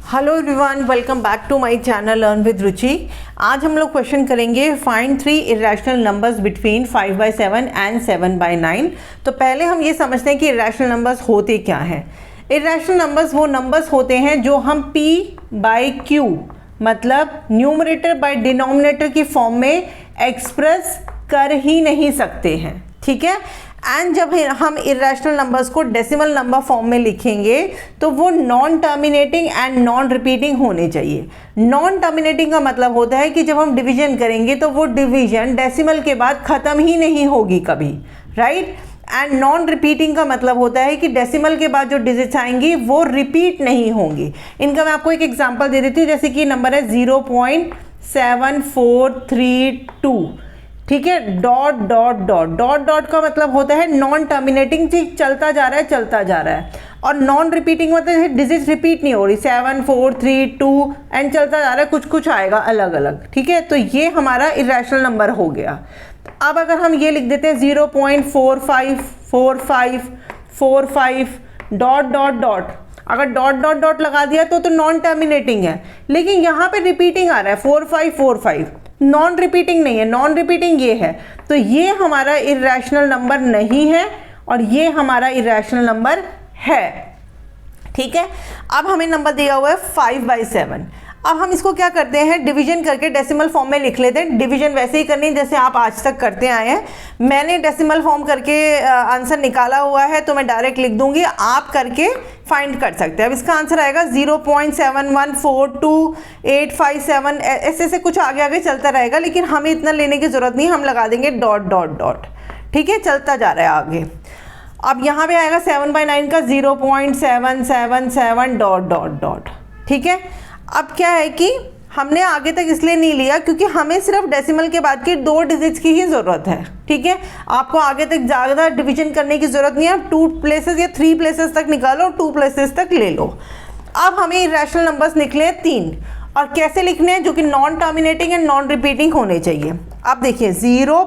Hello everyone, welcome back to my channel learn with Ruchi. आज हम लोग क्वेश्चन करेंगे find 3 irrational numbers between 5/7 and 7/9। तो पहले हम ये समझते हैं कि इरेशनल नंबर्स होते क्या हैं। इरेशनल नंबर्स वो नंबर्स होते हैं जो हम p/q मतलब न्यूमरेटर बाय डिनोमिनेटर की फॉर्म में एक्सप्रेस कर ही नहीं सकते हैं, ठीक है। एंड जब हम इरेशनल नंबर्स को डेसिमल नंबर फॉर्म में लिखेंगे तो वो non terminating and non repeating होने चाहिए। नॉन टर्मिनेटिंग का मतलब होता है कि जब हम डिवीजन करेंगे तो वो डिवीजन डेसिमल के बाद ख़त्म ही नहीं होगी कभी, राइट। एंड नॉन रिपीटिंग का मतलब होता है कि डेसिमल के बाद जो डिजिट्स आएंगी वो रिपीट नहीं होंगी। इनका मैं आपको एक एग्जांपल दे देती हूँ, जैसे कि नंबर है 0.7432, ठीक है। Dot dot dot dot dot का मतलब होता है नॉन टर्मिनेटिंग, चीज चलता जा रहा है चलता जा रहा है। और नॉन रिपीटिंग मतलब डिजिट रिपीट नहीं हो रही, 7 4 3 2 एंड चलता जा रहा है, कुछ कुछ आएगा अलग अलग, ठीक है। तो ये हमारा इरेशनल नंबर हो गया। अब अगर हम ये लिख देते हैं 0.454545 डॉट डॉट डॉट, अगर डॉट डॉट डॉट लगा दिया तो नॉन टर्मिनेटिंग है, लेकिन यहाँ पे रिपीटिंग आ रहा है 4545, नॉन रिपीटिंग नहीं है, नॉन रिपीटिंग ये है। तो ये हमारा इरेशनल नंबर नहीं है और ये हमारा इरेशनल नंबर है, ठीक है। अब हमें नंबर दिया हुआ है 5/7। अब हम इसको क्या करते हैं, डिवीजन करके डेसिमल फॉर्म में लिख लेते हैं। डिवीजन वैसे ही करनी जैसे आप आज तक करते आए हैं। मैंने डेसिमल फॉर्म करके आंसर निकाला हुआ है तो मैं डायरेक्ट लिख दूंगी, आप करके फाइंड कर सकते हैं। अब इसका आंसर आएगा 0.71428557, ऐसे ऐसे कुछ आगे आगे चलता रहेगा, लेकिन हमें इतना लेने की ज़रूरत नहीं, हम लगा देंगे डॉट डॉट डॉट, ठीक है। चलता जा रहा है आगे। अब यहाँ पे आएगा 7/9 का 0.777 डॉट डॉट डॉट, ठीक है। अब क्या है कि हमने आगे तक इसलिए नहीं लिया क्योंकि हमें सिर्फ डेसिमल के बाद की 2 डिजिट्स की ही ज़रूरत है, ठीक है। आपको आगे तक ज़्यादा डिवीजन करने की ज़रूरत नहीं है। आप 2 प्लेसेस या 3 प्लेसेस तक निकालो, 2 प्लेसेस तक ले लो। अब हमें इरेशनल नंबर्स निकले हैं 3, और कैसे लिखने हैं, जो कि non terminating and non repeating होने चाहिए। अब देखिए 0.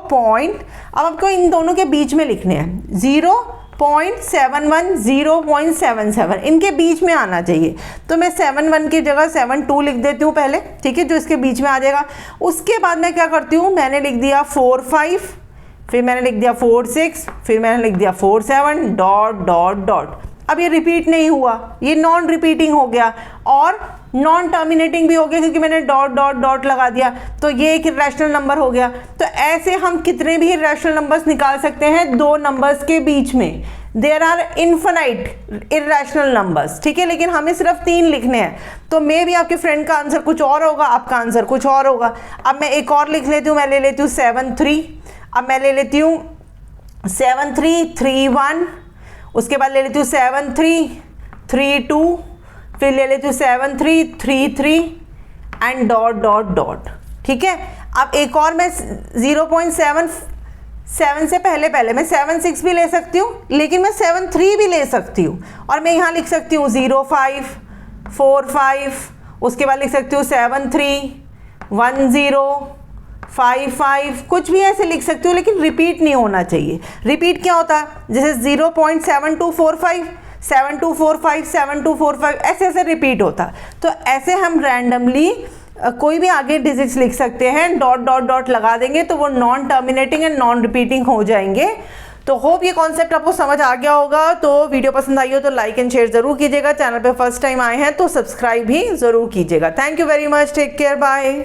अब आपको इन दोनों के बीच में लिखने हैं 0.71 0.77, इनके बीच में आना चाहिए। तो मैं 71 की जगह 72 लिख देती हूँ पहले, ठीक है, जो इसके बीच में आ जाएगा। उसके बाद मैं क्या करती हूँ, मैंने लिख दिया 45, फिर मैंने लिख दिया 46, फिर मैंने लिख दिया 47 डॉट डॉट डॉट। अब ये रिपीट नहीं हुआ, ये नॉन रिपीटिंग हो गया और नॉन टर्मिनेटिंग भी हो गया क्योंकि मैंने डॉट डॉट डॉट लगा दिया, तो ये एक इरेशनल नंबर हो गया। तो ऐसे हम कितने भी इरेशनल नंबर्स निकाल सकते हैं 2 नंबर्स के बीच में। There are infinite irrational numbers, ठीक है, लेकिन हमें सिर्फ 3 लिखने हैं। तो मे भी आपके फ्रेंड का आंसर कुछ और होगा, आपका आंसर कुछ और होगा। अब मैं एक और लिख लेती हूँ, मैं ले लेती हूँ 73। अब मैं ले लेती हूँ 7331, उसके बाद ले लेती हूँ 7332, फिर ले लेती हूँ 7333 एंड डॉट डॉट डॉट, ठीक है। अब एक और मैं 0.77 से पहले मैं 76 भी ले सकती हूँ, लेकिन मैं 73 भी ले सकती हूँ, और मैं यहाँ लिख सकती हूँ 0545, उसके बाद लिख सकती हूँ 731055, कुछ भी ऐसे लिख सकती हूँ, लेकिन रिपीट नहीं होना चाहिए। रिपीट क्या होता है, जैसे 0.7245 7245 7245 ऐसे ऐसे रिपीट होता। तो ऐसे हम रैंडमली कोई भी आगे डिजिट्स लिख सकते हैं, डॉट डॉट डॉट लगा देंगे तो वो non terminating and non repeating हो जाएंगे। तो होप ये कॉन्सेप्ट आपको समझ आ गया होगा। तो वीडियो पसंद आई हो तो लाइक एंड शेयर जरूर कीजिएगा। चैनल पे फर्स्ट टाइम आए हैं तो सब्सक्राइब भी जरूर कीजिएगा। Thank you very much, take care, bye.